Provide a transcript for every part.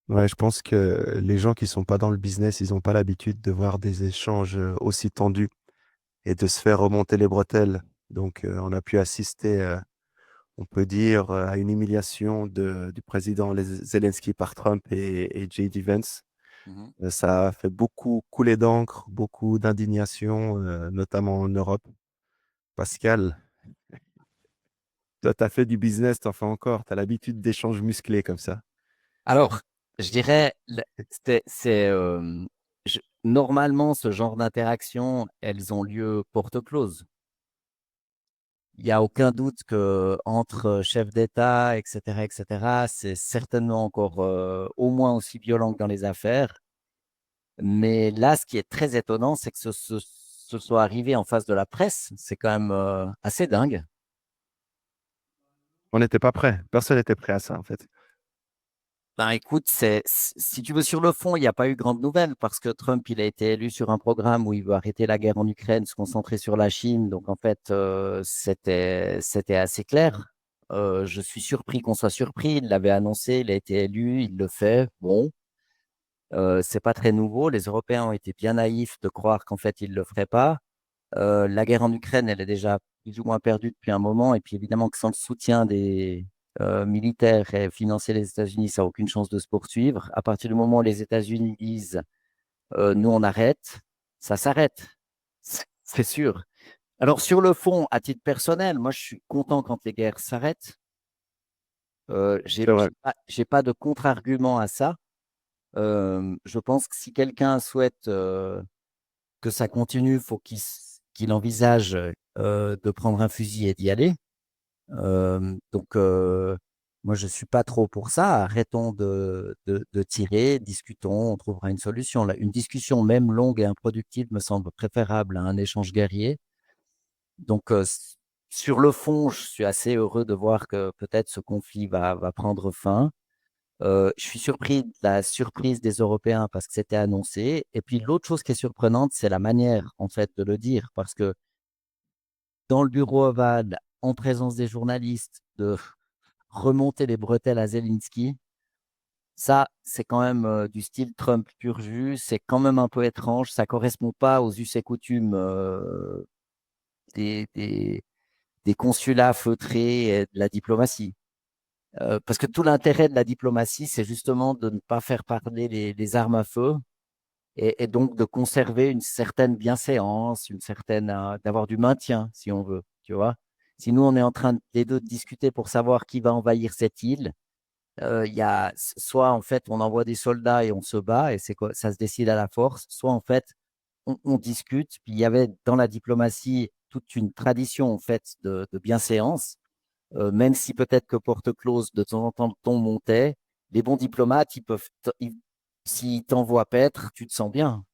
Ouais, je pense que les gens qui sont pas dans le business, ils n'ont pas l'habitude de voir des échanges aussi tendus et de se faire remonter les bretelles. Donc, on a pu assister, on peut dire, à une humiliation du président Zelensky par Trump et J.D. Vance. Mhm. Ça a fait beaucoup couler d'encre, beaucoup d'indignation, notamment en Europe. Pascal, toi, tu as fait du business, t'en fais encore, tu as l'habitude d'échanges musclés comme ça. Alors, je dirais, normalement, ce genre d'interaction, elles ont lieu porte close. Il n'y a aucun doute que entre chefs d'État, etc., c'est certainement encore au moins aussi violent que dans les affaires. Mais là, ce qui est très étonnant, c'est que ce soit arrivé en face de la presse. C'est quand même assez dingue. On n'était pas prêt. Personne n'était prêt à ça, en fait. Ben, écoute, si tu veux, sur le fond, il n'y a pas eu grande nouvelle parce que Trump, il a été élu sur un programme où il veut arrêter la guerre en Ukraine, se concentrer sur la Chine. Donc, en fait, c'était assez clair. Je suis surpris qu'on soit surpris. Il l'avait annoncé, il a été élu, il le fait. Bon, c'est pas très nouveau. Les Européens ont été bien naïfs de croire qu'en fait, il le ferait pas. La guerre en Ukraine, elle est déjà plus ou moins perdue depuis un moment. Et puis évidemment que sans le soutien des militaires et financiers des États-Unis, ça n'a aucune chance de se poursuivre. À partir du moment où les États-Unis disent nous on arrête, ça s'arrête. C'est sûr. Alors sur le fond, à titre personnel, moi je suis content quand les guerres s'arrêtent. C'est vrai. J'ai pas de contre-argument à ça. Je pense que si quelqu'un souhaite que ça continue, il faut qu'il envisage de prendre un fusil et d'y aller. Donc, moi, je suis pas trop pour ça. Arrêtons de tirer, discutons, on trouvera une solution. Là, une discussion, même longue et improductive, me semble préférable à un échange guerrier. Donc, sur le fond, je suis assez heureux de voir que peut-être ce conflit va prendre fin. Je suis surpris de la surprise des Européens parce que c'était annoncé. Et puis l'autre chose qui est surprenante, c'est la manière en fait de le dire, parce que dans le bureau ovale, en présence des journalistes, de remonter les bretelles à Zelensky, ça, c'est quand même du style Trump pur jus. C'est quand même un peu étrange. Ça correspond pas aux us et coutumes des, des, des consulats feutrés et de la diplomatie. Parce que tout l'intérêt de la diplomatie, c'est justement de ne pas faire parler les armes à feu et donc de conserver une certaine bienséance, d'avoir du maintien, si on veut, tu vois. Si nous, on est en train les deux de discuter pour savoir qui va envahir cette île, il y a soit en fait on envoie des soldats et on se bat et c'est quoi, ça se décide à la force, soit en fait on discute. Puis il y avait dans la diplomatie toute une tradition en fait de bienséance, même si peut-être que porte close de temps en temps le ton montait, les bons diplomates, s'ils t'envoient paître, tu te sens bien.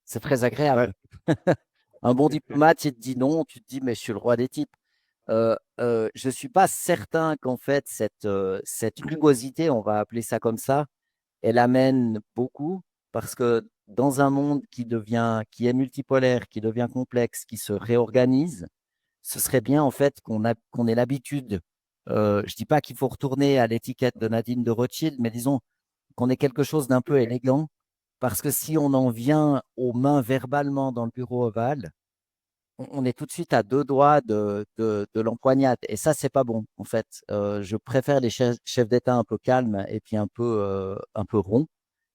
C'est très agréable. Ouais. Un bon diplomate, il te dit non, tu te dis, mais je suis le roi des types. Je ne suis pas certain qu'en fait, cette rugosité, on va appeler ça comme ça, elle amène beaucoup parce que dans un monde qui est multipolaire, qui devient complexe, qui se réorganise, ce serait bien en fait qu'on ait l'habitude. Je dis pas qu'il faut retourner à l'étiquette de Nadine de Rothschild, mais disons qu'on ait quelque chose d'un peu élégant, parce que si on en vient aux mains verbalement dans le bureau ovale, on est tout de suite à deux doigts de l'empoignade. Et ça, c'est pas bon, en fait. Je préfère les chefs d'État un peu calmes et puis un peu ronds,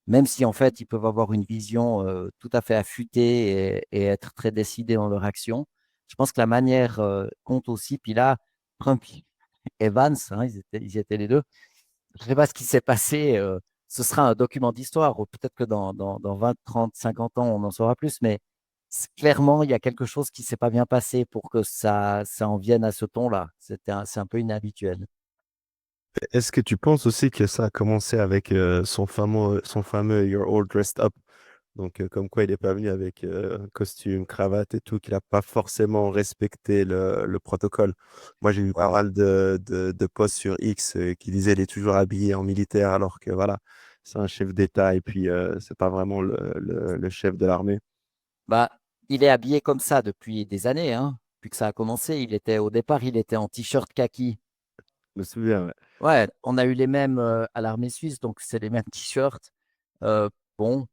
même si en fait, ils peuvent avoir une vision tout à fait affûtée et être très décidés dans leur action. Je pense que la manière compte aussi. Puis là, Trump et Vance, hein, ils étaient les deux. Je ne sais pas ce qui s'est passé. Ce sera un document d'histoire, ou peut-être que dans 20, 30, 50 ans, on en saura plus. Mais clairement, il y a quelque chose qui ne s'est pas bien passé pour que ça en vienne à ce ton-là. C'est un peu inhabituel. Est-ce que tu penses aussi que ça a commencé avec son fameux You're all dressed up? Donc, comme quoi il n'est pas venu avec costume, cravate et tout, qu'il n'a pas forcément respecté le protocole. Moi, j'ai eu pas mal de posts sur X qui disaient il est toujours habillé en militaire alors que voilà, c'est un chef d'État et puis c'est pas vraiment le chef de l'armée. Bah, il est habillé comme ça depuis des années, hein, depuis que ça a commencé. Au départ, il était en t-shirt kaki. Je me souviens, ouais. Ouais, on a eu les mêmes à l'armée suisse, donc c'est les mêmes t-shirts. Euh, bon,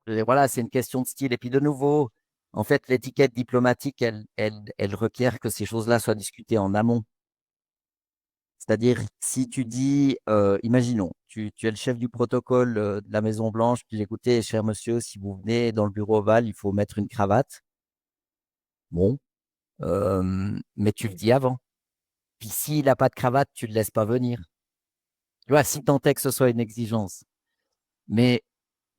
voilà, c'est une question de style. Et puis de nouveau, en fait, l'étiquette diplomatique, elle requiert que ces choses-là soient discutées en amont. C'est-à-dire, si tu dis, imaginons, tu es le chef du protocole de la Maison-Blanche, puis écoutez, cher monsieur, si vous venez dans le bureau ovale, il faut mettre une cravate. Bon, mais tu le dis avant. Puis s'il n'a pas de cravate, tu ne le laisses pas venir. Tu vois, si tant est que ce soit une exigence. Mais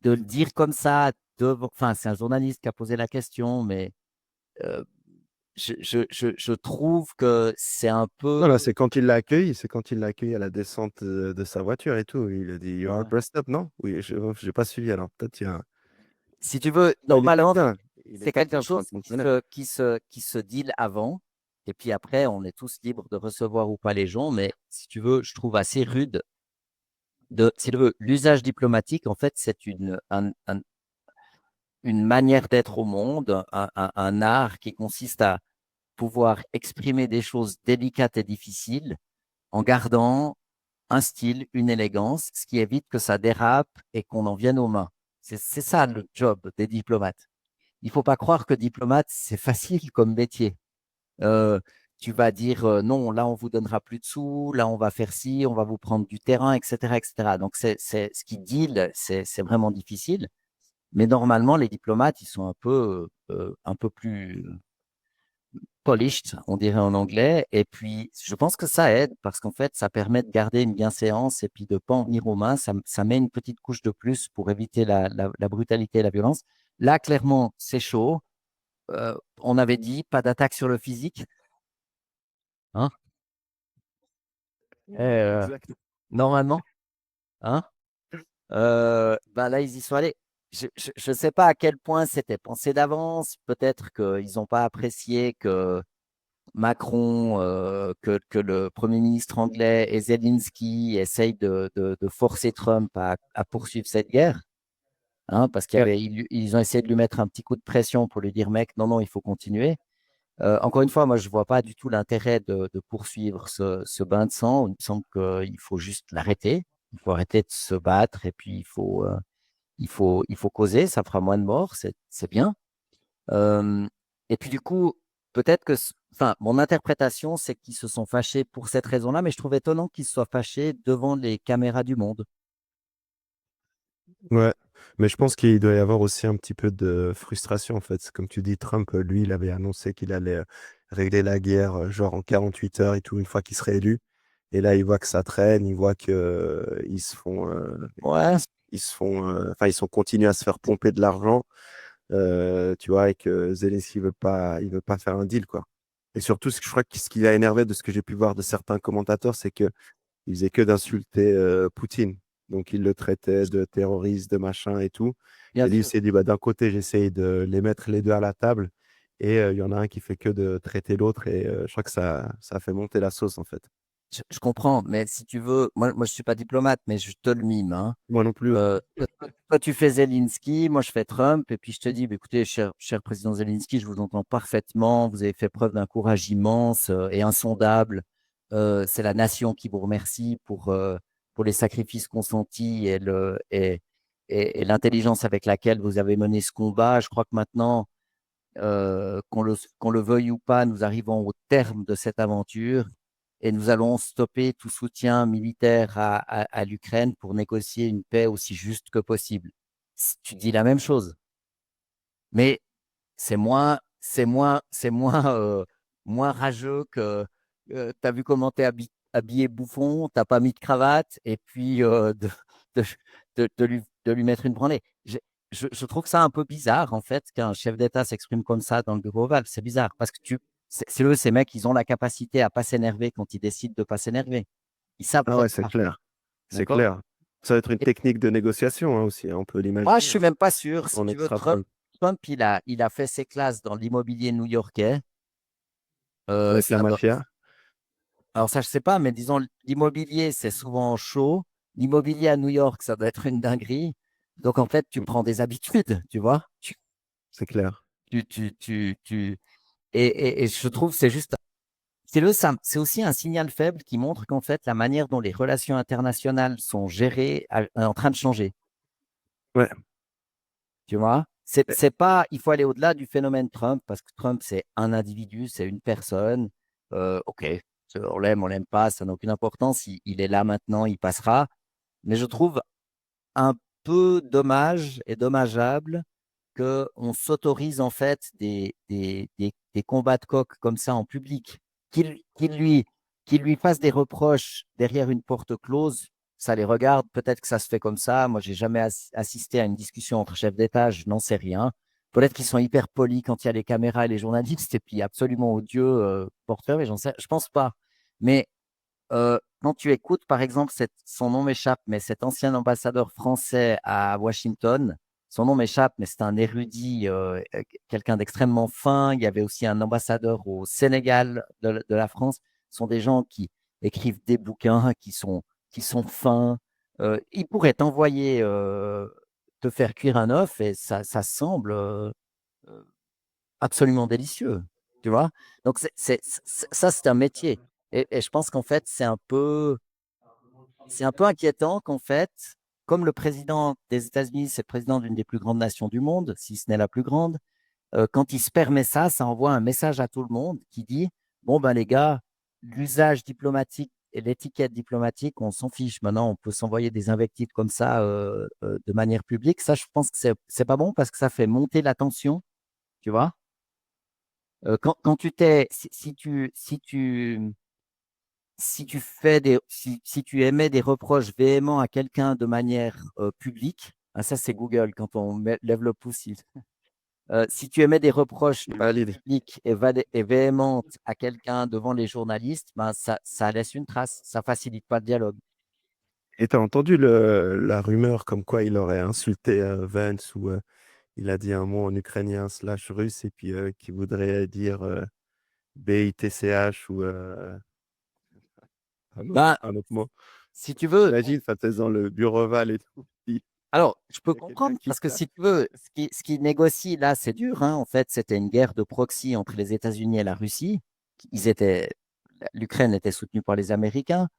de le dire comme ça, enfin, c'est un journaliste qui a posé la question, mais euh, je trouve que c'est un Non, là, peu. c'est quand il l'a accueilli à la descente de sa voiture et tout. Il a dit, You are Ouais. dressed up, non? Oui, je n'ai pas suivi alors. Peut-être il y a. Si tu veux, Ah, il est normalement, quelqu'un. Il est c'est quelque quelqu'un, chose Trump, on le connaît. qui se deal avant. Et puis après, on est tous libres de recevoir ou pas les gens. Mais si tu veux, je trouve assez rude si tu veux, l'usage diplomatique, en fait, c'est une manière d'être au monde, un art qui consiste à pouvoir exprimer des choses délicates et difficiles en gardant un style, une élégance, ce qui évite que ça dérape et qu'on en vienne aux mains. C'est ça le job des diplomates. Il ne faut pas croire que diplomate, c'est facile comme métier. Euh, Tu vas dire non, là on vous donnera plus de sous, là on va faire ci, on va vous prendre du terrain, etc., etc. Donc ce qui deal, c'est vraiment difficile. Mais normalement, les diplomates, ils sont un peu plus polished, on dirait en anglais. Et puis, je pense que ça aide parce qu'en fait, ça permet de garder une bienséance et puis de ne pas en venir aux mains. Ça met une petite couche de plus pour éviter la brutalité et la violence. Là, clairement, c'est chaud. On avait dit pas d'attaque sur le physique. Hein? Exact. Normalement. Hein? Ben là, ils y sont allés. Je ne sais pas à quel point c'était pensé d'avance. Peut-être qu'ils n'ont pas apprécié que Macron, que le Premier ministre anglais et Zelensky essayent de forcer Trump à poursuivre cette guerre, hein, parce ils ont essayé de lui mettre un petit coup de pression pour lui dire, mec, non, non, il faut continuer. Encore une fois, moi, je ne vois pas du tout l'intérêt de poursuivre ce bain de sang. Il me semble qu'il faut juste l'arrêter. Il faut arrêter de se battre et puis il faut causer. Ça fera moins de morts, c'est bien. Euh, et puis du coup, peut-être que, enfin, mon interprétation, c'est qu'ils se sont fâchés pour cette raison-là, mais je trouve étonnant qu'ils se soient fâchés devant les caméras du monde. Ouais, mais je pense qu'il doit y avoir aussi un petit peu de frustration en fait. Comme tu dis, Trump, lui, il avait annoncé qu'il allait régler la guerre genre en 48 heures et tout, une fois qu'il serait élu. Et là, il voit que ça traîne, il voit que ils se font, Ouais, ils se font, enfin, ils sont continués à se faire pomper de l'argent, tu vois, et que Zelensky il veut pas faire un deal, quoi. Et surtout, je crois que ce qui l'a énervé de ce que j'ai pu voir de certains commentateurs, c'est que il faisait que d'insulter Poutine. Donc, il le traitait de terroriste, de machin et tout. bien Et lui, il sûr. s'est dit, bah, d'un côté, j'essaye de les mettre les deux à la table. Et il y en a un qui fait que de traiter l'autre. Et je crois que ça a fait monter la sauce, en fait. Je comprends, mais si tu veux, moi je suis pas diplomate, mais je te le mime, hein. Moi non plus. Toi, tu fais Zelensky, moi je fais Trump, et puis je te dis, bah, écoutez, cher président Zelensky, je vous entends parfaitement, vous avez fait preuve d'un courage immense et insondable. C'est la nation qui vous remercie pour les sacrifices consentis et l'intelligence avec laquelle vous avez mené ce combat. Je crois que maintenant, qu'on le veuille ou pas, nous arrivons au terme de cette aventure et nous allons stopper tout soutien militaire à l'Ukraine pour négocier une paix aussi juste que possible. Tu dis la même chose, mais moins rageux que tu as vu comment tu es habillé bouffon, tu n'as pas mis de cravate et puis de, de lui mettre une branlée. Je trouve ça un peu bizarre, en fait, qu'un chef d'État s'exprime comme ça dans le bureau ovale. C'est bizarre parce que ces mecs, ils ont la capacité à pas s'énerver quand ils décident de pas s'énerver. Ils savent Ah faire ouais, c'est ça. clair. C'est D'accord? clair. Ça va être une Et technique de négociation hein, aussi, hein, on peut moi, je l'imaginer, suis hein, même pas sûr. Si en tu veux, extra-Trump. Trump, il a fait ses classes dans l'immobilier new-yorkais. Avec la Ça doit, mafia. Alors ça, je sais pas, mais disons, l'immobilier, c'est souvent chaud. L'immobilier à New York, ça doit être une dinguerie. Donc, en fait, tu Mm, prends des habitudes, tu vois. c'est clair. Tu, tu, tu, tu... Et je trouve, c'est juste. C'est aussi un signal faible qui montre qu'en fait, la manière dont les relations internationales sont gérées est en train de changer. Ouais. Tu vois? C'est pas, il faut aller au-delà du phénomène Trump parce que Trump, c'est un individu, c'est une personne. OK, on l'aime pas, ça n'a aucune importance. Il est là maintenant, il passera. Mais je trouve un peu dommage et dommageable qu'on s'autorise en fait des combats de coq comme ça en public, qu'il lui fasse des reproches derrière une porte close, ça les regarde, peut-être que ça se fait comme ça. Moi, j'ai jamais assisté à une discussion entre chefs d'État, je n'en sais rien. Peut-être qu'ils sont hyper polis quand il y a les caméras et les journalistes, et puis absolument odieux porteurs, mais j'en sais, je pense pas. Mais quand tu écoutes, par exemple, son nom m'échappe, mais cet ancien ambassadeur français à Washington, son nom m'échappe, mais c'est un érudit, quelqu'un d'extrêmement fin. Il y avait aussi un ambassadeur au Sénégal de la France. Ce sont des gens qui écrivent des bouquins qui sont fins. Ils pourraient t'envoyer te faire cuire un œuf et ça semble euh, absolument délicieux, tu vois? Donc, ça, c'est un métier. Et je pense qu'en fait, c'est un peu inquiétant qu'en fait, comme le président des États-Unis, c'est le président d'une des plus grandes nations du monde, si ce n'est la plus grande, quand il se permet ça, ça envoie un message à tout le monde qui dit, bon, ben les gars, l'usage diplomatique et l'étiquette diplomatique, on s'en fiche. Maintenant, on peut s'envoyer des invectives comme ça de manière publique. Ça, je pense que c'est pas bon parce que ça fait monter la tension, tu vois? Quand tu t'es, si tu émets des reproches véhéments à quelqu'un de manière publique, ah, ça c'est Google, quand on lève le pouce, si tu émets des reproches Valide. publics et véhémentes à quelqu'un devant les journalistes, ben ça laisse une trace, ça facilite pas le dialogue. Et t'as entendu la rumeur comme quoi il aurait insulté Vance ou il a dit un mot en ukrainien slash russe et puis qui voudrait dire BITCH ou Ben, un autre mot. si tu veux, Imagine, ça t'es dans le bureau-val et tout. alors, je peux Il y a quelqu'un comprendre qui parce que tape. si tu veux, ce qui négocie là, c'est dur, hein. En fait, c'était une guerre de proxy entre les États-Unis et la Russie. Ils étaient, L'Ukraine était soutenue par les Américains.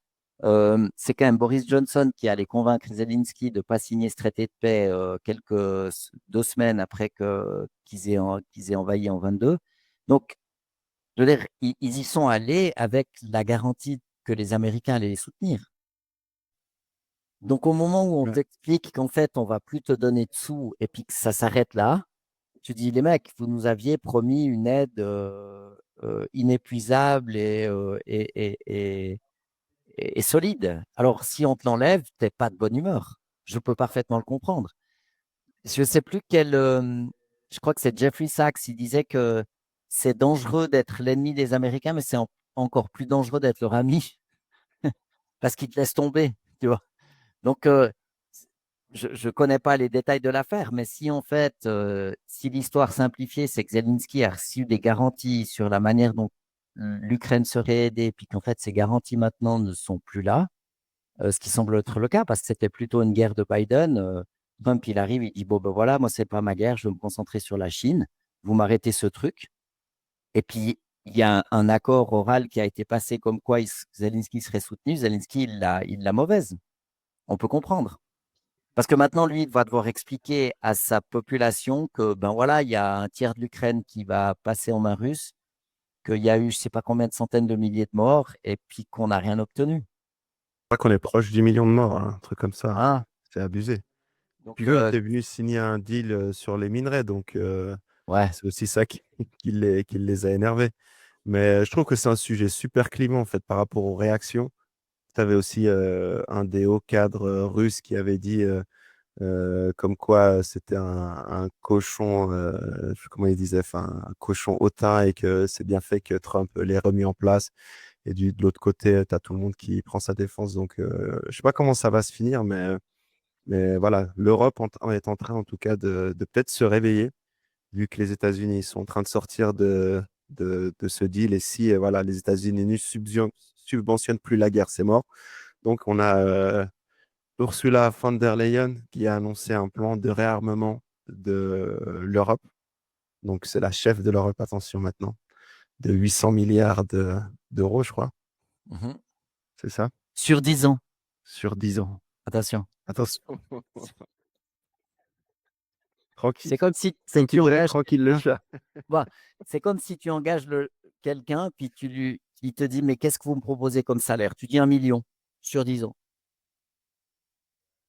C'est quand même Boris Johnson qui allait convaincre Zelensky de ne pas signer ce traité de paix 2 semaines après qu'ils aient envahi en 22. Donc, je veux dire, ils y sont allés avec la garantie que les Américains allaient les soutenir. Donc, au moment où on Ouais. t'explique qu'en fait, on va plus te donner de sous et puis que ça s'arrête là, tu dis, les mecs, vous nous aviez promis une aide inépuisable et solide. Alors, si on te l'enlève, t'es pas de bonne humeur. Je peux parfaitement le comprendre. Je sais plus je crois que c'est Jeffrey Sachs, il disait que c'est dangereux d'être l'ennemi des Américains, mais c'est encore plus dangereux d'être leur ami parce qu'ils te laissent tomber, tu vois. Donc, je ne connais pas les détails de l'affaire, mais si en fait, si l'histoire simplifiée, c'est que Zelensky a reçu des garanties sur la manière dont l'Ukraine serait aidée, puis qu'en fait, ces garanties maintenant ne sont plus là, ce qui semble être le cas, parce que c'était plutôt une guerre de Biden. Trump, il arrive, il dit, bon, ben voilà, moi, c'est pas ma guerre, je vais me concentrer sur la Chine, vous m'arrêtez ce truc. Et puis, il y a un accord oral qui a été passé comme quoi Zelensky serait soutenu. Zelensky, il l'a mauvaise. On peut comprendre. Parce que maintenant, lui, il va devoir expliquer à sa population que, ben voilà, il y a un tiers de l'Ukraine qui va passer en main russe, qu'il y a eu, je sais pas combien de centaines de milliers de morts, et puis qu'on n'a rien obtenu. Je crois qu'on est proche du million de morts, hein, un truc comme ça. Hein. C'est abusé. Donc, Puis eux étaient venus signer un deal sur les minerais, donc ouais. c'est aussi ça qui les a énervés. Mais je trouve que c'est un sujet super clivant en fait par rapport aux réactions. Tu avais aussi un des hauts cadres russes qui avait dit comme quoi c'était un cochon, je sais pas comment il disait, enfin un cochon hautain et que c'est bien fait que Trump l'ait remis en place. Et de l'autre côté, tu as tout le monde qui prend sa défense. Donc, je sais pas comment ça va se finir, mais voilà, l'Europe est en train, en tout cas, de peut-être se réveiller, vu que les États-Unis sont en train de sortir de ce deal. Et si, voilà, les États-Unis ne subventionnent plus la guerre, c'est mort. Donc, on a Ursula von der Leyen qui a annoncé un plan de réarmement de l'Europe. Donc, c'est la chef de l'Europe, attention maintenant. de 800 milliards d'euros, je crois. Mhm. C'est ça? Sur 10 ans, Sur 10 ans. attention. Attention. Tranquille. C'est comme si Comme tu tu dirais, engages tranquille le chat. bah, c'est comme si tu engages quelqu'un, puis il te dit, mais qu'est-ce que vous me proposez comme salaire? Tu dis 1 million sur 10 ans.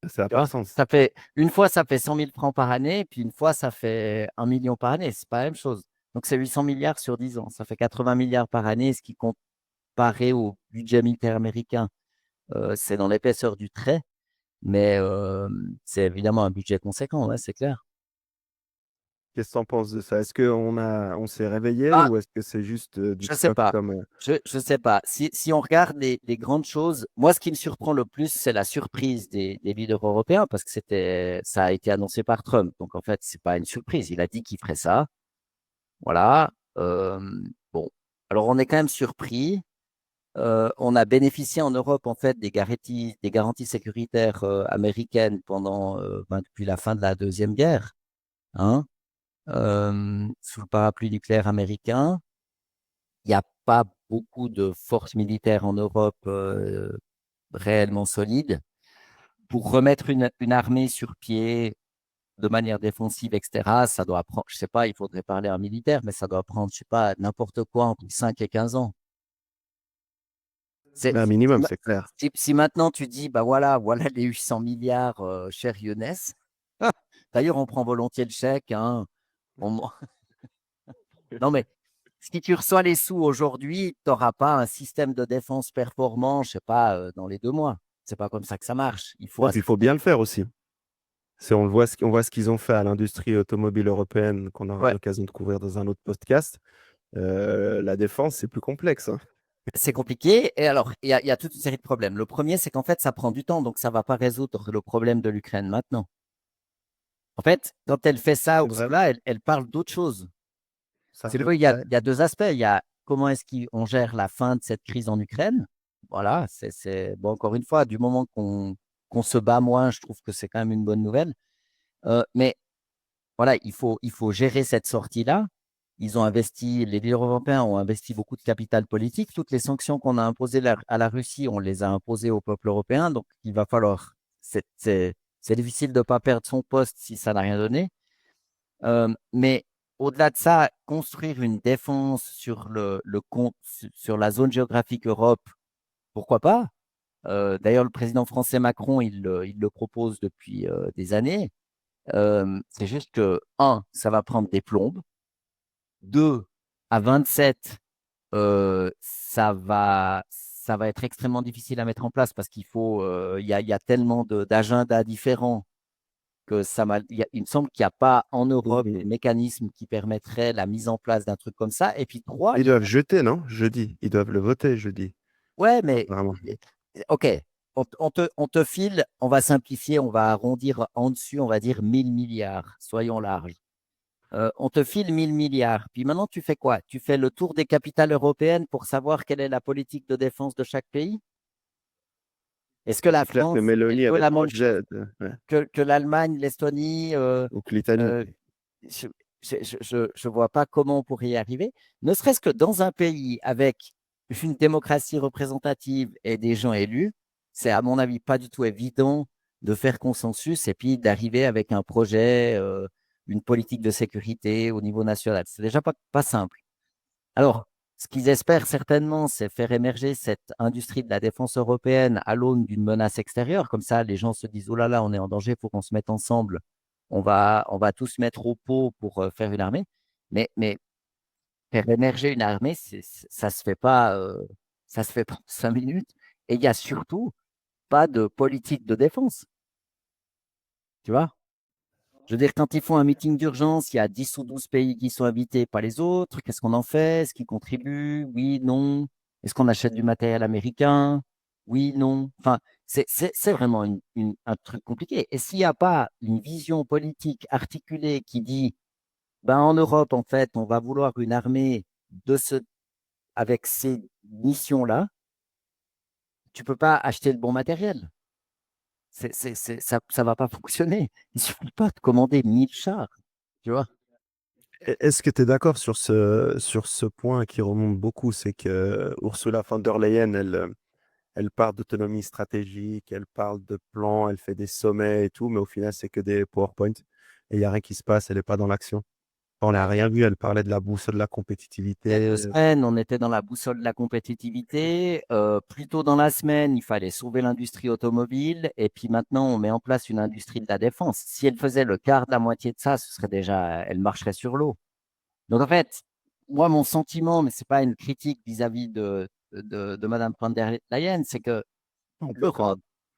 Ça n'a Tu pas de vois, sens. ça fait, une fois, ça fait 100 000 francs par année, puis une fois, ça fait 1 million par année. C'est pas la même chose. Donc, c'est 800 milliards sur 10 ans. Ça fait 80 milliards par année, ce qui, comparé au budget militaire américain, c'est dans l'épaisseur du trait, mais c'est évidemment un budget conséquent, ouais, c'est clair. Qu'est-ce que tu en penses de ça? Est-ce on s'est réveillé Ah, ou est-ce que c'est juste du je sais stock pas. comme. Je sais pas. Si on regarde les grandes choses, moi, ce qui me surprend le plus, c'est la surprise des leaders européens parce que ça a été annoncé par Trump. Donc, en fait, c'est pas une surprise. Il a dit qu'il ferait ça. Voilà. Bon. Alors, on est quand même surpris. On a bénéficié en Europe, en fait, des garanties sécuritaires américaines depuis la fin de la Deuxième Guerre, hein, sous le parapluie nucléaire américain. Il n'y a pas beaucoup de forces militaires en Europe réellement solides. Pour remettre une armée sur pied de manière défensive, etc., ça doit prendre, je sais pas, il faudrait parler à un militaire, mais ça doit prendre, je sais pas, n'importe quoi entre 5 et 15 ans. Mais un Si, minimum, c'est clair. si maintenant tu dis, bah voilà les 800 milliards, cher Younes. D'ailleurs, on prend volontiers le chèque, hein. On- Non, mais si tu reçois les sous aujourd'hui, tu n'auras pas un système de défense performant, je sais pas, dans les 2 mois. C'est pas comme ça que ça marche. Il faut Ouais, puis il faut bien le faire aussi. Si on voit on voit ce qu'ils ont fait à l'industrie automobile européenne, qu'on aura Ouais, l'occasion de couvrir dans un autre podcast, la défense, c'est plus complexe, hein. c'est compliqué. Et alors, il y a toute une série de problèmes. Le premier, c'est qu'en fait, ça prend du temps, donc ça ne va pas résoudre le problème de l'Ukraine maintenant. En fait, quand elle fait ça C'est ou vrai, cela, elle parle d'autre chose. ça Si tu peut. veux, il y a, Ouais. il y a deux aspects. Il y a comment est-ce qu'on gère la fin de cette crise en Ukraine. Voilà, bon, encore une fois, du moment qu'on se bat moins, je trouve que c'est quand même une bonne nouvelle. Mais voilà, il faut gérer cette sortie-là. Les leaders européens ont investi beaucoup de capital politique. Toutes les sanctions qu'on a imposées à la Russie, on les a imposées au peuple européen. Donc, il va falloir. C'est difficile de ne pas perdre son poste si ça n'a rien donné. Mais au-delà de ça, construire une défense sur la zone géographique Europe, pourquoi pas? D'ailleurs, le président français Macron, il le propose depuis des années. C'est juste que, un, ça va prendre des plombes. Deux, à 27, ça va être extrêmement difficile à mettre en place parce il y a tellement d'agendas différents que il me semble qu'il n'y a pas en Europe des mécanismes qui permettraient la mise en place d'un truc comme ça. Et puis trois, Ils doivent jeter, non? Jeudi. Ils doivent le voter jeudi. ouais, mais Vraiment. ok, on te file, on va simplifier, on va arrondir en dessus, on va dire 1 000 milliards, soyons larges. On te file 1 000 milliards. Puis maintenant, tu fais quoi? Tu fais le tour des capitales européennes pour savoir quelle est la politique de défense de chaque pays? Est-ce que la C'est clair que France, elle Mélanie veut avait la trop même de chose jet, ouais. que l'Allemagne, l'Estonie? Ou que l'Italie. Euh, je ne vois pas comment on pourrait y arriver. Ne serait-ce que dans un pays avec une démocratie représentative et des gens élus, c'est à mon avis pas du tout évident de faire consensus et puis d'arriver avec un projet, une politique de sécurité au niveau national. C'est déjà pas simple. Alors, ce qu'ils espèrent certainement, c'est faire émerger cette industrie de la défense européenne à l'aune d'une menace extérieure. Comme ça, les gens se disent, oh là là, on est en danger, il faut qu'on se mette ensemble. On va tous mettre au pot pour faire une armée. Mais faire émerger une armée, ça se fait pas en 5 minutes. Et il n'y a surtout pas de politique de défense. Tu vois? Je veux dire, quand ils font un meeting d'urgence, il y a 10 ou 12 pays qui sont invités, pas les autres. Qu'est-ce qu'on en fait? Est-ce qu'ils contribuent? Oui, non. Est-ce qu'on achète du matériel américain? Oui, non. Enfin, c'est vraiment un truc compliqué. Et s'il n'y a pas une vision politique articulée qui dit, ben, en Europe, en fait, on va vouloir une armée avec ces missions-là, tu peux pas acheter le bon matériel. Ça va pas fonctionner. Il suffit pas de commander 1000 chars, tu vois. Est-ce que tu es d'accord sur ce point qui remonte beaucoup, c'est que Ursula von der Leyen, elle parle d'autonomie stratégique, elle parle de plans, elle fait des sommets et tout, mais au final, c'est que des PowerPoint et il n'y a rien qui se passe, elle n'est pas dans l'action. On n'a rien vu, elle parlait de la boussole de la Il y a compétitivité. 2 semaines, on était dans la boussole de la compétitivité. Plus tôt dans la semaine, il fallait sauver l'industrie automobile. Et puis maintenant, on met en place une industrie de la défense. Si elle faisait le quart de la moitié de ça, ce serait déjà, elle marcherait sur l'eau. Donc en fait, moi, mon sentiment, mais c'est pas une critique vis-à-vis de Madame von der Leyen, c'est que Non,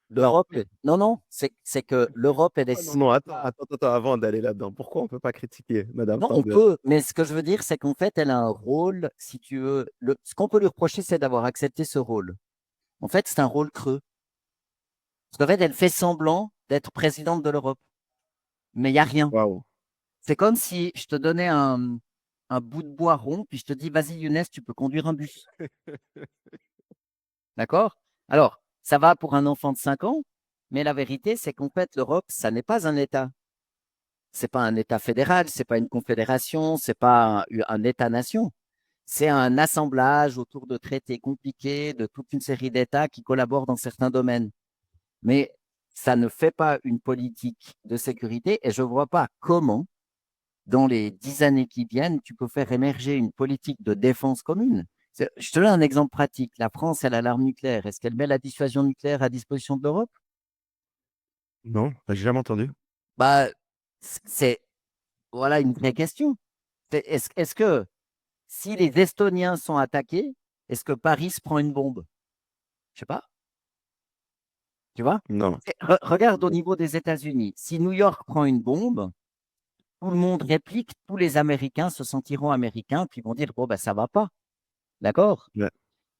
l'Europe, non, non, non, c'est que l'Europe, elle ah, non, est, non, attends, avant d'aller là-dedans, pourquoi on ne peut pas critiquer Madame non, van on der peut, mais ce que je veux dire, c'est qu'en fait, elle a un rôle, si tu veux, ce qu'on peut lui reprocher, c'est d'avoir accepté ce rôle. En fait, c'est un rôle creux. Parce qu'en fait, elle fait semblant d'être présidente de l'Europe, mais il n'y a rien. Waouh. C'est comme si je te donnais un bout de bois rond, puis je te dis, vas-y, Younes, tu peux conduire un bus. D'accord? Alors, ça va pour un enfant de 5 ans, mais la vérité, c'est qu'en fait, l'Europe, ça n'est pas un État. C'est pas un État fédéral, c'est pas une confédération, c'est pas un État-nation. C'est un assemblage autour de traités compliqués de toute une série d'États qui collaborent dans certains domaines. Mais ça ne fait pas une politique de sécurité et je ne vois pas comment, dans les 10 années qui viennent, tu peux faire émerger une politique de défense commune. Je te donne un exemple pratique. La France, elle a l'arme nucléaire. Est-ce qu'elle met la dissuasion nucléaire à disposition de l'Europe? Non, j'ai jamais entendu. Bah, c'est voilà une vraie question. Est-ce que si les Estoniens sont attaqués, est-ce que Paris se prend une bombe? Je sais pas. Tu vois? Non. Regarde au niveau des États-Unis. Si New York prend une bombe, tout le monde réplique, tous les Américains se sentiront américains, puis vont dire, bon, ben, ça va pas. D'accord? Ouais.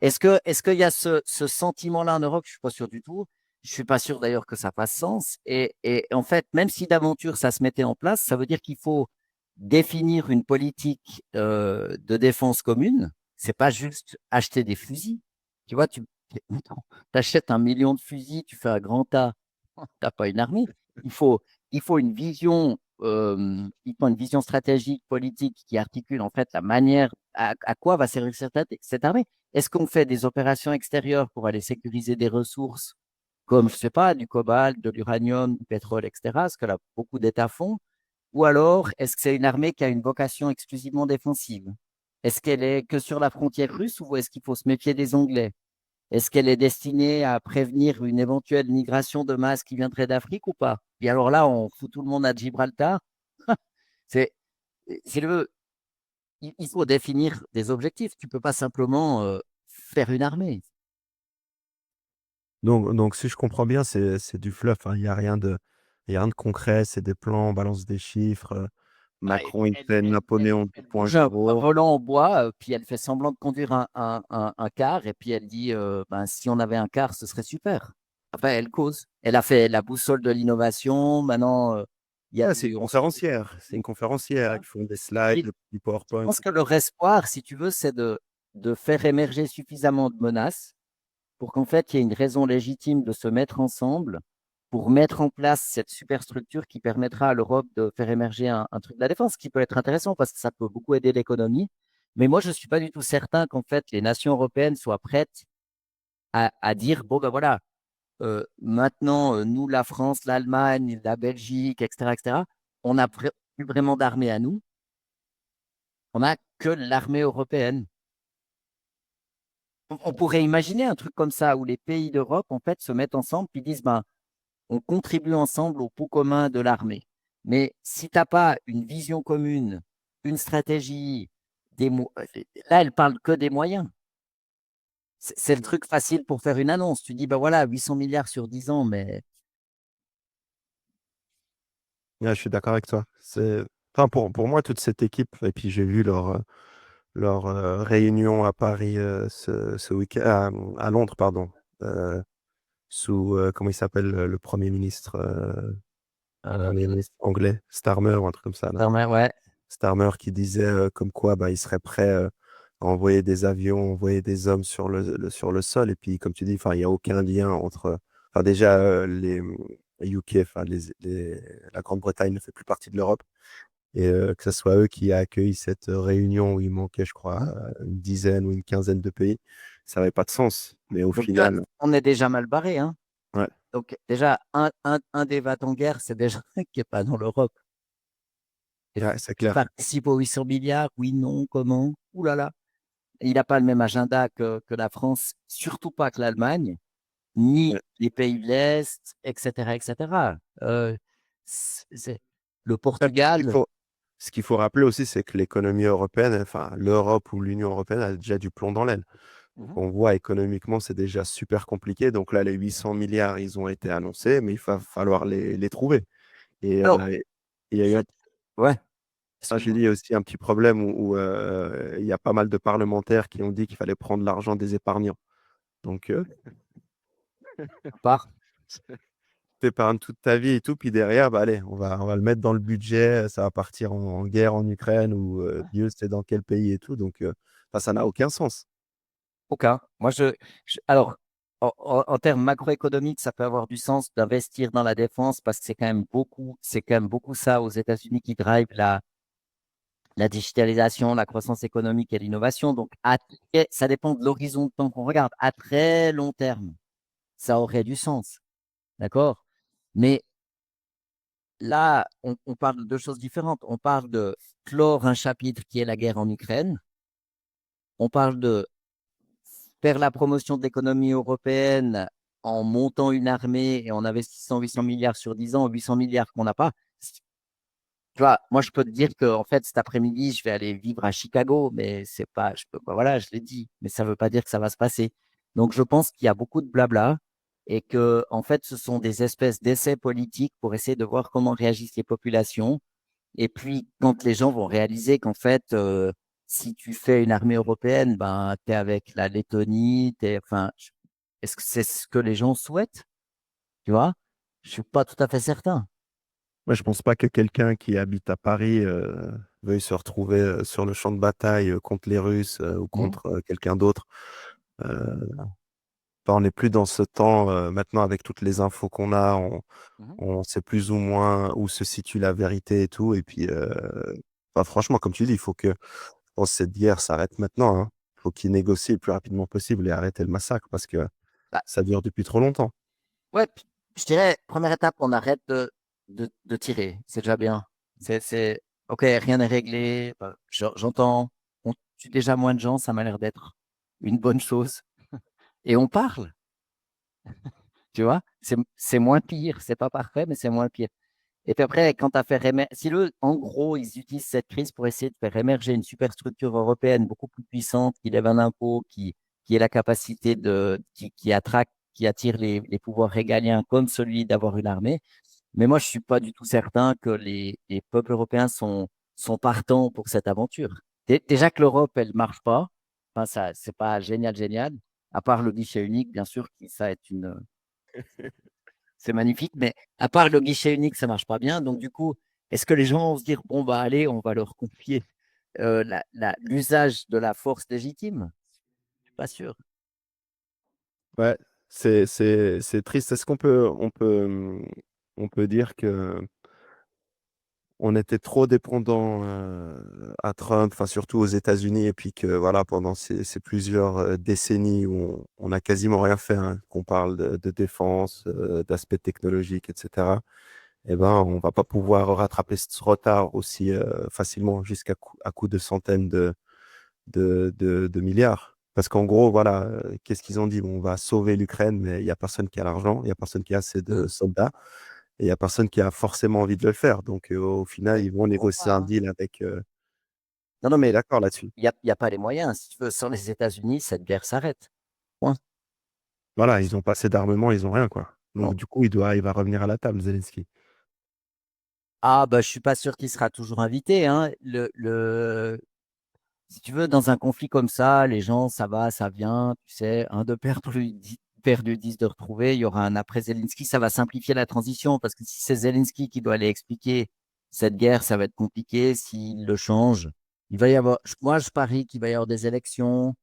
Est-ce qu'il y a ce sentiment-là en Europe? Je suis pas sûr du tout. Je suis pas sûr d'ailleurs que ça fasse sens. Et en fait, même si d'aventure ça se mettait en place, ça veut dire qu'il faut définir une politique de défense commune. C'est pas juste acheter des fusils. Tu vois, tu achètes 1 million de fusils, tu fais un grand tas, t'as pas une armée. Il faut, il faut une vision, il faut une vision stratégique, politique qui articule en fait la manière à quoi va servir cette armée. Est-ce qu'on fait des opérations extérieures pour aller sécuriser des ressources comme, je sais pas, du cobalt, de l'uranium, du pétrole, etc., ce que là, beaucoup d'États font? Ou alors, est-ce que c'est une armée qui a une vocation exclusivement défensive? Est-ce qu'elle est que sur la frontière russe ou est-ce qu'il faut se méfier des Anglais? Est-ce qu'elle est destinée à prévenir une éventuelle migration de masse qui viendrait d'Afrique ou pas? Et alors là, on fout tout le monde à Gibraltar. C'est, c'est le, il faut définir des objectifs. Tu peux pas simplement faire une armée. Donc, si je comprends bien, c'est du fluff, hein. Il y a rien de concret, c'est des plans, on balance des chiffres. Bah, Macron, il fait Napoléon elle bouge un 2.0. volant en bois, puis elle fait semblant de conduire un car, et puis elle dit ben, si on avait un car, ce serait super. Enfin, elle cause. Elle a fait la boussole de l'innovation. Maintenant, il y a Ouais, c'est une du. conférencière. C'est une conférencière. Ils font des slides, du Je PowerPoint. pense que leur espoir, si tu veux, c'est de faire émerger suffisamment de menaces pour qu'en fait, il y ait une raison légitime de se mettre ensemble pour mettre en place cette superstructure qui permettra à l'Europe de faire émerger un truc de la défense, qui peut être intéressant parce que ça peut beaucoup aider l'économie. Mais moi, je ne suis pas du tout certain qu'en fait, les nations européennes soient prêtes à dire, bon, ben voilà, maintenant, nous, la France, l'Allemagne, la Belgique, etc., on n'a plus vraiment d'armée à nous. On n'a que l'armée européenne. On pourrait imaginer un truc comme ça où les pays d'Europe, en fait, se mettent ensemble puis disent, ben, on contribue ensemble au pot commun de l'armée. Mais si tu n'as pas une vision commune, une stratégie, là, elle parle que des moyens. C'est le truc facile pour faire une annonce. Tu dis, ben voilà, 800 milliards sur 10 ans, mais Ouais, je suis d'accord avec toi. Enfin, pour moi, toute cette équipe, et puis j'ai vu leur réunion à Paris ce week-end, à Londres, pardon, sous, comment il s'appelle, le Premier ministre anglais, Starmer ou un truc comme ça, là. ouais. Starmer qui disait comme quoi bah, il serait prêt à envoyer des avions, envoyer des hommes sur sur le sol. Et puis, comme tu dis, enfin, il n'y a aucun lien entre. Enfin, déjà, les UK, enfin, la Grande-Bretagne ne fait plus partie de l'Europe. et que ce soit eux qui aient accueilli cette réunion où il manquait, je crois, une dizaine ou une quinzaine de pays, ça n'avait pas de sens. Mais au Donc, tu vois, final, on est déjà mal barré, hein. ouais, Donc, déjà, un des va en guerre, c'est déjà qui n'est pas dans l'Europe. ouais, c'est Qui clair. participe aux 800 milliards, oui, non, comment? Ouh là là. Il n'a pas le même agenda que la France, surtout pas que l'Allemagne, ni Ouais. les pays de l'Est, etc., etc. Le Ouais, puis Portugal. ce qu'il faut rappeler aussi, c'est que l'économie européenne, enfin l'Europe ou l'Union européenne a déjà du plomb dans l'aile. Donc Mhm. on voit économiquement, c'est déjà super compliqué. Donc là, les 800 milliards, ils ont été annoncés, mais il va falloir les trouver. Et Alors, il y a eu je- ouais, j'ai excuse-moi. dit aussi un petit problème où, il y a pas mal de parlementaires qui ont dit qu'il fallait prendre l'argent des épargnants. Donc, À part. tu épargnes toute ta vie et tout, puis derrière, bah, allez, on va le mettre dans le budget, ça va partir en guerre en Ukraine ou Dieu sait dans quel pays et tout. Donc, enfin, ça n'a aucun sens. Aucun. Moi, alors, en termes macroéconomiques, ça peut avoir du sens d'investir dans la défense parce que c'est quand même beaucoup ça aux États-Unis qui drive la digitalisation, la croissance économique et l'innovation. Donc, ça dépend de l'horizon de temps qu'on regarde. À très long terme, ça aurait du sens. D'accord? Mais là, on parle de deux choses différentes. On parle de clore un chapitre qui est la guerre en Ukraine. On parle de faire la promotion de l'économie européenne en montant une armée et en investissant 800 milliards sur 10 ans, 800 milliards qu'on n'a pas. Tu vois, moi, je peux te dire que en fait, cet après-midi, je vais aller vivre à Chicago, mais c'est pas, je peux pas, voilà, je l'ai dit, mais ça veut pas dire que ça va se passer. Donc, je pense qu'il y a beaucoup de blabla et que, en fait, ce sont des espèces d'essais politiques pour essayer de voir comment réagissent les populations. Et puis, quand les gens vont réaliser qu'en fait, si tu fais une armée européenne, ben, t'es avec la Lettonie, enfin, est-ce que c'est ce que les gens souhaitent? Tu vois? Je suis pas tout à fait certain. Moi, je pense pas que quelqu'un qui habite à Paris veuille se retrouver sur le champ de bataille contre les Russes ou Mhm, contre quelqu'un d'autre. Euh, Enfin, on n'est plus dans ce temps maintenant avec toutes les infos qu'on a. mhm. On sait plus ou moins où se situe la vérité et tout. Et puis, enfin, franchement, comme tu dis, il faut que cette guerre s'arrête maintenant, hein. Il faut qu'ils négocient le plus rapidement possible et arrêter le massacre parce que Bah, ça dure depuis trop longtemps. ouais, je dirais, première étape, on arrête de tirer. C'est déjà bien. OK, rien n'est réglé. Bah, j'entends, on tue déjà moins de gens, ça m'a l'air d'être une bonne chose. Et on parle, tu vois? C'est moins pire. C'est pas parfait, mais c'est moins pire. Et puis après, quand tu as fait si en gros, ils utilisent cette crise pour essayer de faire émerger une superstructure européenne beaucoup plus puissante, qui lève un impôt, qui ait la capacité qui attire les pouvoirs régaliens comme celui d'avoir une armée. Mais moi, je suis pas du tout certain que les peuples européens sont partants pour cette aventure. Déjà que l'Europe, elle marche pas. Enfin, ça, c'est pas génial, génial. À part le guichet unique, bien sûr, qui ça est c'est magnifique, mais à part le guichet unique, ça marche pas bien. Donc, du coup, est-ce que les gens vont se dire, bon, bah, allez, on va leur confier l'usage de la force légitime? Je suis pas sûr. Ouais, c'est triste. Est-ce on peut dire que on était trop dépendant à Trump, enfin surtout aux États-Unis, et puis que voilà, pendant ces plusieurs décennies où on a quasiment rien fait, hein, qu'on parle de défense, d'aspects technologiques, etc., eh ben, on va pas pouvoir rattraper ce retard aussi facilement à coup de centaines de milliards. Parce qu'en gros, voilà, qu'est-ce qu'ils ont dit? Bon, on va sauver l'Ukraine, mais il n'y a personne qui a l'argent, il n'y a personne qui a assez de soldats. Et il n'y a personne qui a forcément envie de le faire. Donc, au final, Mais ils vont trop négocier pas, un hein. deal avec. Non, non, On est mais d'accord là-dessus. il y a pas les moyens. Si tu veux, sans les États-Unis, cette guerre s'arrête. Point. Voilà, ils ont pas assez d'armement, ils ont rien, quoi. Non. Donc, du coup, il va revenir à la table, Zelensky. Ah, bah, je suis pas sûr qu'il sera toujours invité, hein. Si tu veux, dans un conflit comme ça, les gens, ça va, ça vient, tu sais, un de perdu, 10 de retrouver, il y aura un après Zelensky, ça va simplifier la transition, parce que si c'est Zelensky qui doit aller expliquer cette guerre, ça va être compliqué s'il le change. Il va y avoir, moi, je parie qu'il va y avoir des élections,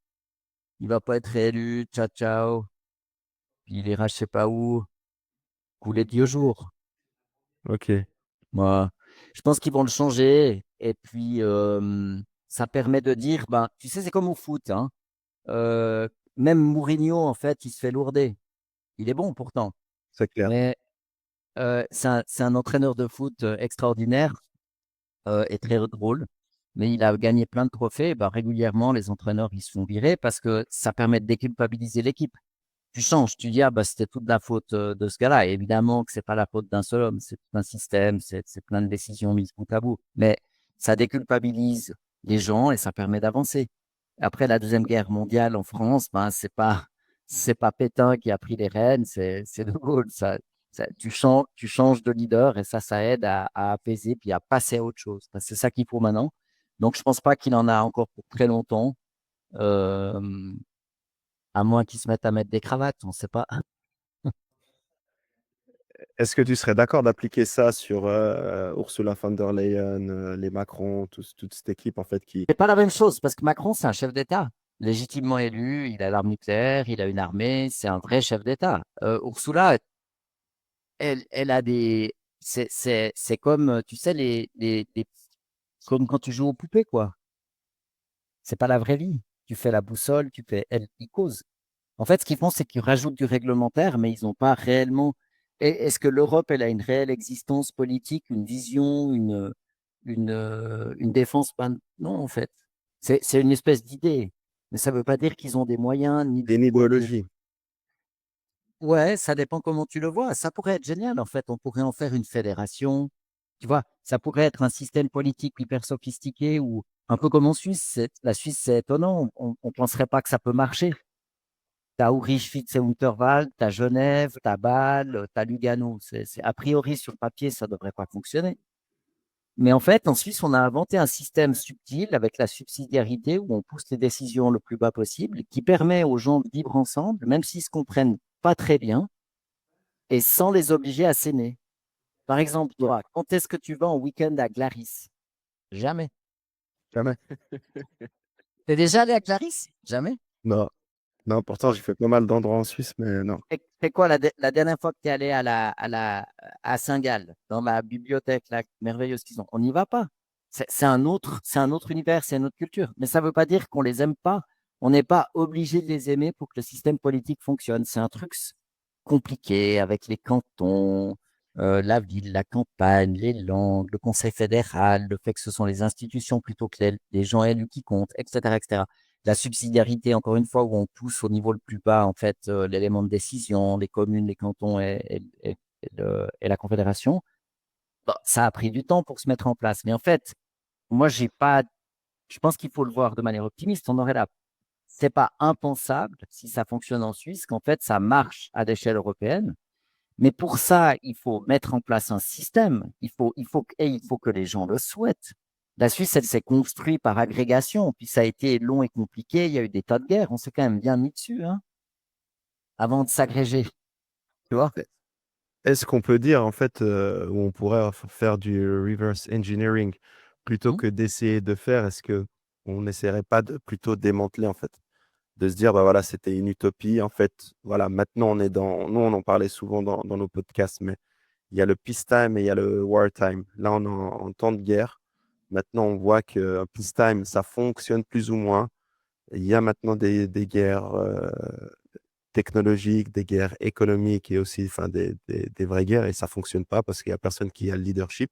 il va pas être réélu, ciao, ciao, puis il ira je sais pas où, couler Dieu jour. Ok. Moi. Je pense qu'ils vont le changer. Et puis, ça permet de dire, ben, tu sais, c'est comme au foot, hein. Euh, Même Mourinho, en fait, il se fait lourder. Il est bon pourtant. C'est clair. Mais c'est un entraîneur de foot extraordinaire et très drôle. Mais il a gagné plein de trophées. Ben, régulièrement, les entraîneurs, ils se font virer parce que ça permet de déculpabiliser l'équipe. Tu changes, tu dis, ah, bah, c'était toute la faute de ce gars-là. Et évidemment que c'est pas la faute d'un seul homme, c'est tout un système, c'est plein de décisions mises bout à bout. Mais ça déculpabilise les gens et ça permet d'avancer. Après la Deuxième Guerre mondiale en France, ben, c'est pas Pétain qui a pris les rênes, c'est De Gaulle. Tu changes de leader et ça aide à apaiser puis à passer à autre chose. Ben, c'est ça qu'il faut maintenant. Donc, je pense pas qu'il en a encore pour très longtemps. Euh, à moins qu'ils se mettent à mettre des cravates, on ne sait pas. Est-ce que tu serais d'accord d'appliquer ça sur Ursula von der Leyen, les Macron, toute cette équipe en fait qui C'est pas la même chose parce que Macron, c'est un chef d'État légitimement élu. Il a l'arme nucléaire, il a une armée, c'est un vrai chef d'État. Ursula, elle a des. C'est comme, tu sais, comme quand tu joues aux poupées, quoi. C'est pas la vraie vie. Tu fais la boussole, elle, ils causent. En fait, ce qu'ils font, c'est qu'ils rajoutent du réglementaire, mais ils n'ont pas réellement. Est-ce que l'Europe, elle a une réelle existence politique, une vision, une défense? Ben, non, en fait. C'est une espèce d'idée. Mais ça ne veut pas dire qu'ils ont des moyens ni est une idéologie. Ouais, ça dépend comment tu le vois. Ça pourrait être génial, en fait. On pourrait en faire une fédération. Tu vois, ça pourrait être un système politique hyper sophistiqué ou un peu comme en Suisse. La Suisse, c'est étonnant. On ne penserait pas que ça peut marcher. T'as Ulrich Fitz-Unterwald, t'as Genève, t'as Bâle, t'as Lugano. A priori, sur le papier, ça devrait pas fonctionner. Mais en fait, en Suisse, on a inventé un système subtil avec la subsidiarité où on pousse les décisions le plus bas possible, qui permet aux gens de vivre ensemble, même s'ils se comprennent pas très bien, et sans les obliger à s'aimer. Par exemple, Ouais. toi, quand est-ce que tu vas en week-end à Glaris? Jamais. Jamais. T'es déjà allé à Glaris? Jamais. Non, non, pourtant j'ai fait pas mal d'endroits en Suisse, mais non. C'est quoi la dernière fois que tu es allé à Saint-Gall, dans la bibliothèque là, merveilleuse qu'ils ont? On n'y va pas. C'est un autre univers, c'est une autre culture. Mais ça ne veut pas dire qu'on les aime pas. On n'est pas obligé de les aimer pour que le système politique fonctionne. C'est un truc compliqué avec les cantons, la ville, la campagne, les langues, le conseil fédéral, le fait que ce sont les institutions plutôt que les gens élus qui comptent, etc., etc. La subsidiarité, encore une fois, où on pousse au niveau le plus bas, en fait, l'élément de décision, les communes, les cantons et la confédération, bon, ça a pris du temps pour se mettre en place. Mais en fait, moi, je pense qu'il faut le voir de manière optimiste. On aurait là, c'est pas impensable si ça fonctionne en Suisse, qu'en fait, ça marche à l'échelle européenne. Mais pour ça, il faut mettre en place un système. Il faut que les gens le souhaitent. La Suisse, elle s'est construite par agrégation, puis ça a été long et compliqué. Il y a eu des tas de guerres. On s'est quand même bien mis dessus, hein, avant de s'agréger. Tu vois? Est-ce qu'on peut dire, en fait, où on pourrait faire du reverse engineering plutôt Hmm. que d'essayer de faire, est-ce que on n'essaierait pas de plutôt démanteler, en fait, de se dire, bah voilà, c'était une utopie, en fait, voilà, maintenant on est nous on en parlait souvent dans nos podcasts, mais il y a le peacetime et il y a le wartime. Là, on est en temps de guerre. Maintenant, on voit que peacetime, ça fonctionne plus ou moins. Il y a maintenant des guerres technologiques, des guerres économiques et aussi enfin, des vraies guerres et ça fonctionne pas parce qu'il y a personne qui a le leadership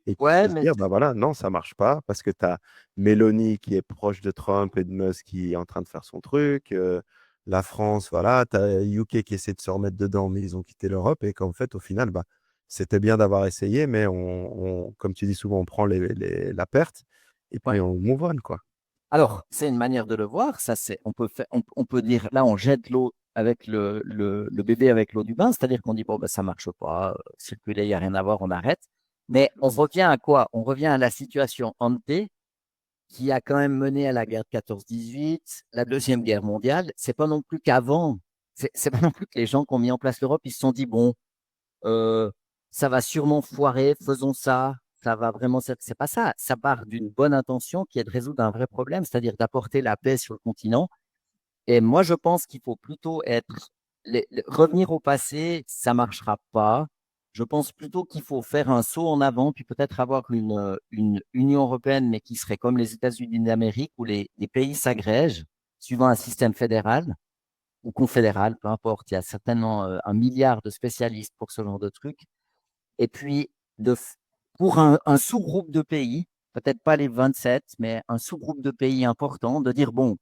et qui Ouais, peut se mais dire, bah voilà, non, ça marche pas parce que tu as Mélanie qui est proche de Trump et de Musk qui est en train de faire son truc. La France, voilà, tu as UK qui essaie de se remettre dedans, mais ils ont quitté l'Europe et qu'en fait, au final, bah, c'était bien d'avoir essayé, mais comme tu dis souvent, on prend la perte et ouais. puis on move on, quoi. Alors, c'est une manière de le voir. Ça, on peut dire, là, on jette l'eau avec le bébé avec l'eau du bain, c'est-à-dire qu'on dit, bon, ben, ça marche pas, circuler, il n'y a rien à voir, on arrête. Mais on revient à quoi? On revient à la situation ante qui a quand même mené à la guerre de 14-18, la Deuxième Guerre mondiale. C'est pas non plus qu'avant, c'est pas non plus que les gens qui ont mis en place l'Europe, ils se sont dit, bon, euh, ça va sûrement foirer, faisons ça. Ça va vraiment, c'est pas ça. Ça part d'une bonne intention qui est de résoudre un vrai problème, c'est-à-dire d'apporter la paix sur le continent. Et moi, je pense qu'il faut plutôt revenir au passé, ça marchera pas. Je pense plutôt qu'il faut faire un saut en avant, puis peut-être avoir une Union européenne, mais qui serait comme les États-Unis d'Amérique, où les pays s'agrègent suivant un système fédéral ou confédéral, peu importe. Il y a certainement 1 milliard de spécialistes pour ce genre de truc. Et puis, pour un sous-groupe de pays, peut-être pas les 27, mais un sous-groupe de pays important, de dire, bon,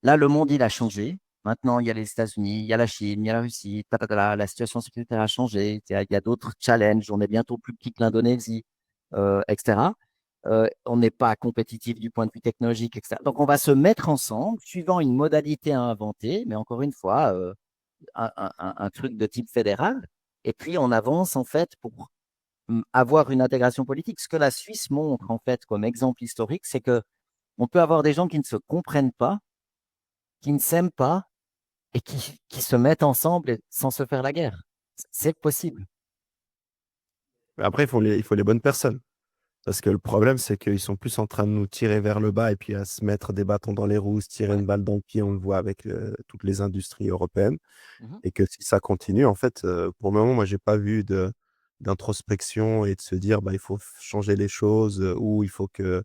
là, le monde, il a changé. Maintenant, il y a les États-Unis, il y a la Chine, il y a la Russie, la situation sécuritaire a changé. Il y a d'autres challenges. On est bientôt plus petit que l'Indonésie, etc. On n'est pas compétitif du point de vue technologique, etc. Donc, on va se mettre ensemble, suivant une modalité à inventer, mais encore une fois, un truc de type fédéral. Et puis, on avance, en fait, pour avoir une intégration politique. Ce que la Suisse montre, en fait, comme exemple historique, c'est que on peut avoir des gens qui ne se comprennent pas, qui ne s'aiment pas, et qui se mettent ensemble sans se faire la guerre. C'est possible. Mais après, il faut les bonnes personnes. Parce que le problème, c'est qu'ils sont plus en train de nous tirer vers le bas et puis à se mettre des bâtons dans les roues, se tirer Ouais. une balle dans le pied, on le voit avec toutes les industries européennes. Mhm. Et que si ça continue, en fait, pour le moment, moi, j'ai pas vu d'introspection et de se dire, bah, il faut changer les choses ou il faut que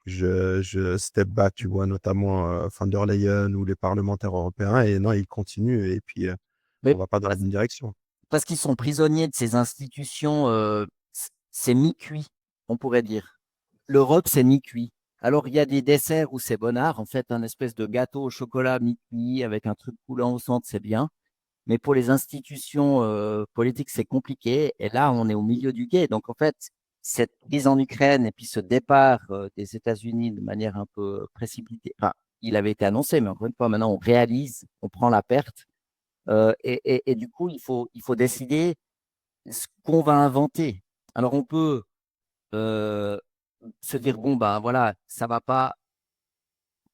je step back, tu vois, notamment von der Leyen ou les parlementaires européens. Et non, ils continuent et puis Mais on va pas dans la bonne direction. parce qu'ils sont prisonniers de ces institutions, c'est mi-cuit, on pourrait dire. L'Europe, c'est mi-cuit. Alors, il y a des desserts où c'est bonnard, en fait, un espèce de gâteau au chocolat mi-cuit avec un truc coulant au centre, c'est bien. Mais pour les institutions politiques, c'est compliqué. Et là, on est au milieu du gué. Donc, en fait, cette crise en Ukraine et puis ce départ des États-Unis de manière un peu précipitée, enfin, il avait été annoncé, mais encore une fois, maintenant, on réalise, on prend la perte. Et du coup, il faut décider ce qu'on va inventer. Alors, on peut euh, se dire, bon, ben voilà, ça va pas,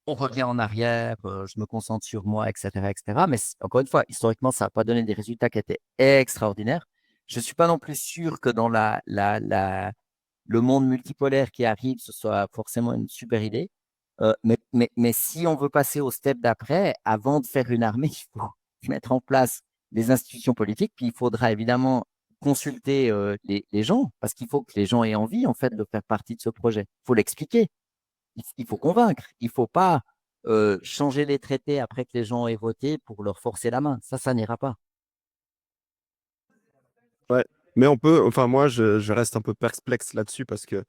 on revient en arrière, je me concentre sur moi, etc., etc. Mais encore une fois, historiquement, ça n'a pas donné des résultats qui étaient extraordinaires. Je ne suis pas non plus sûr que dans le monde multipolaire qui arrive, ce soit forcément une super idée. Mais si on veut passer au step d'après, avant de faire une armée, il faut mettre en place des institutions politiques, puis il faudra évidemment consulter les gens, parce qu'il faut que les gens aient envie, en fait, de faire partie de ce projet. Il faut l'expliquer, il faut convaincre. Il ne faut pas changer les traités après que les gens aient voté pour leur forcer la main. Ça n'ira pas. Ouais. Mais on peut, enfin, moi, je reste un peu perplexe là-dessus parce que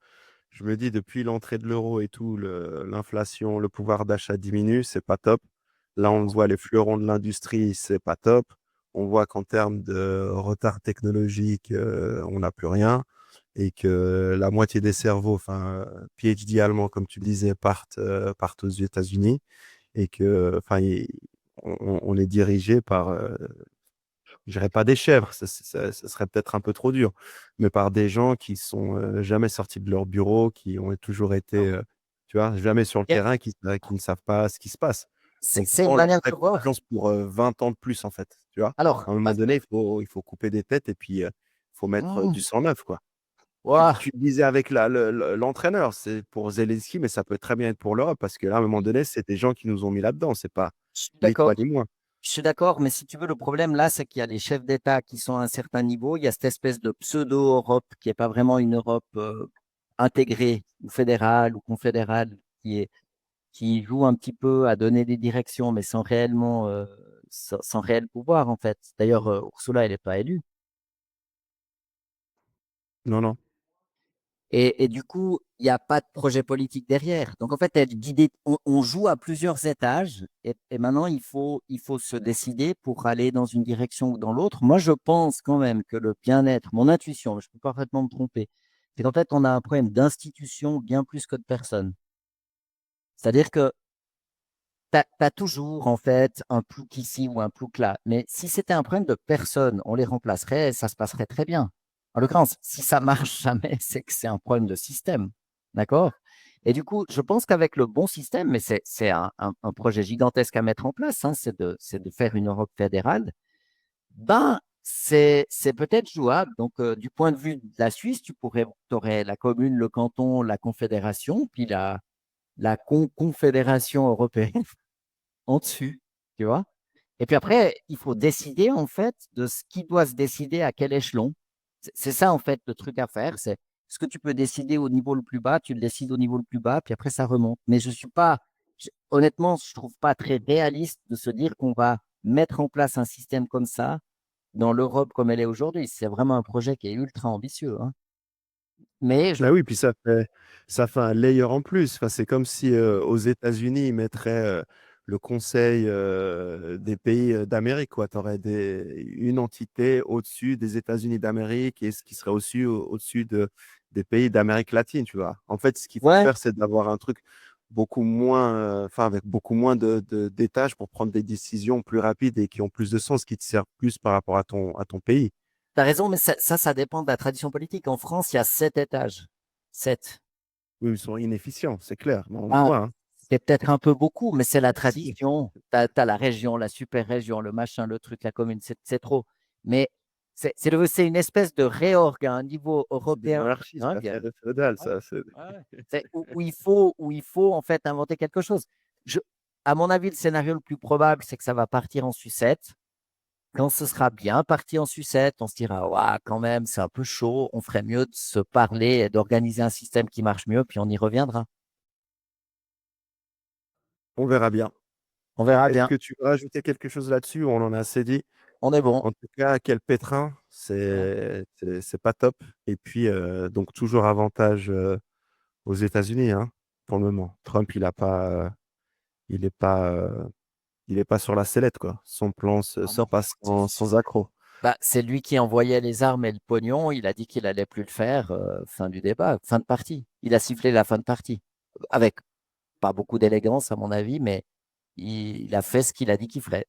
je me dis, depuis l'entrée de l'euro et tout, l'inflation, le pouvoir d'achat diminue, c'est pas top. Là, on voit les fleurons de l'industrie, c'est pas top. On voit qu'en termes de retard technologique, on n'a plus rien et que la moitié des cerveaux, enfin, PhD allemands, comme tu le disais, partent aux États-Unis et que, enfin, on est dirigé par, je dirais pas des chèvres, ça serait peut-être un peu trop dur, mais par des gens qui sont jamais sortis de leur bureau, qui ont toujours été, tu vois, jamais sur le Yeah. terrain, qui ne savent pas ce qui se passe. Donc, C'est une on leur manière fait de voir. confiance pour 20 ans de plus, en fait, tu vois. Alors, À un moment donné, il faut couper des têtes et puis il faut mettre hmm, du sang neuf, quoi. ouah, Tu le disais avec l'entraîneur, c'est pour Zelensky, mais ça peut très bien être pour l'Europe, parce que là, à un moment donné, c'est des gens qui nous ont mis là-dedans, c'est pas je suis ni toi d'accord. ni moi. Je suis d'accord, mais si tu veux, le problème là, c'est qu'il y a des chefs d'État qui sont à un certain niveau. Il y a cette espèce de pseudo-Europe qui n'est pas vraiment une Europe intégrée ou fédérale ou confédérale qui joue un petit peu à donner des directions, mais sans réellement, sans réel pouvoir en fait. D'ailleurs, Ursula, elle n'est pas élue. Non, non. Et du coup, il n'y a pas de projet politique derrière. Donc, en fait, elle est guidée, on joue à plusieurs étages et maintenant, il faut se décider pour aller dans une direction ou dans l'autre. Moi, je pense quand même que le bien-être, mon intuition, je peux parfaitement me tromper, c'est qu'en fait, on a un problème d'institution bien plus que de personnes. C'est-à-dire que tu as toujours, en fait, un plouc ici ou un plouc là. Mais si c'était un problème de personnes, on les remplacerait, ça se passerait très bien. En l'occurrence, si ça marche jamais, c'est que c'est un problème de système. D'accord? Et du coup, je pense qu'avec le bon système, mais c'est un projet gigantesque à mettre en place, hein, c'est de faire une Europe fédérale, ben, c'est peut-être jouable. Donc, du point de vue de la Suisse, tu aurais la commune, le canton, la confédération, puis la confédération européenne en dessus, tu vois. Et puis après, il faut décider en fait de ce qui doit se décider à quel échelon. C'est ça, en fait, le truc à faire. C'est ce que tu peux décider au niveau le plus bas, tu le décides au niveau le plus bas, puis après, ça remonte. Mais je suis pas, honnêtement, je trouve pas très réaliste de se dire qu'on va mettre en place un système comme ça dans l'Europe comme elle est aujourd'hui. C'est vraiment un projet qui est ultra ambitieux, hein. Mais je, Ah oui, puis ça fait un layer en plus. Enfin, c'est comme si aux États-Unis, ils mettraient le Conseil des pays d'Amérique, quoi. Tu aurais une entité au-dessus des États-Unis d'Amérique et ce qui serait aussi au-dessus des pays d'Amérique latine, tu vois. En fait, ce qu'il faut ouais, faire, c'est d'avoir un truc beaucoup moins, enfin, avec beaucoup moins d'étages pour prendre des décisions plus rapides et qui ont plus de sens, qui te servent plus par rapport à ton pays. t'as raison, mais ça dépend de la tradition politique. En France, il y a 7 étages. 7. Oui, ils sont inefficients, c'est clair. Mais on le Ah, voit, hein. c'est peut-être un peu beaucoup, mais c'est la Si. tradition. T'as la région, la super région, le machin, le truc, la commune, c'est trop. Mais c'est une espèce de réorg à un niveau C'est des européen. monarchies, Hein, c'est féodal, ouais, ça. ouais. Où il faut en fait inventer quelque chose. Je, à mon avis, le scénario le plus probable, c'est que ça va partir en sucette. Quand ce sera bien parti en sucette, on se dira, ouais, quand même, c'est un peu chaud. On ferait mieux de se parler et d'organiser un système qui marche mieux, puis on y reviendra. On verra bien. On verra Est-ce bien. que tu veux rajouter quelque chose là-dessus ou on en a assez dit? On est bon. En tout cas, quel pétrin, Ouais. c'est pas top. Et puis, donc, toujours avantage aux États-Unis, hein, pour le moment. Trump, il est pas, il est pas sur la sellette, quoi. Son plan Ah sort non. pas sans accroc. Bah, c'est lui qui envoyait les armes et le pognon. Il a dit qu'il allait plus le faire. Fin du débat, fin de partie. Il a sifflé la fin de partie. Avec pas beaucoup d'élégance, à mon avis, mais il a fait ce qu'il a dit qu'il ferait.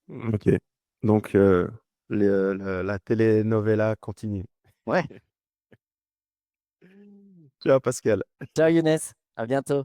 Ok. Donc, la telenovela continue. Ouais. Ciao, Pascal. Ciao Younes, à bientôt.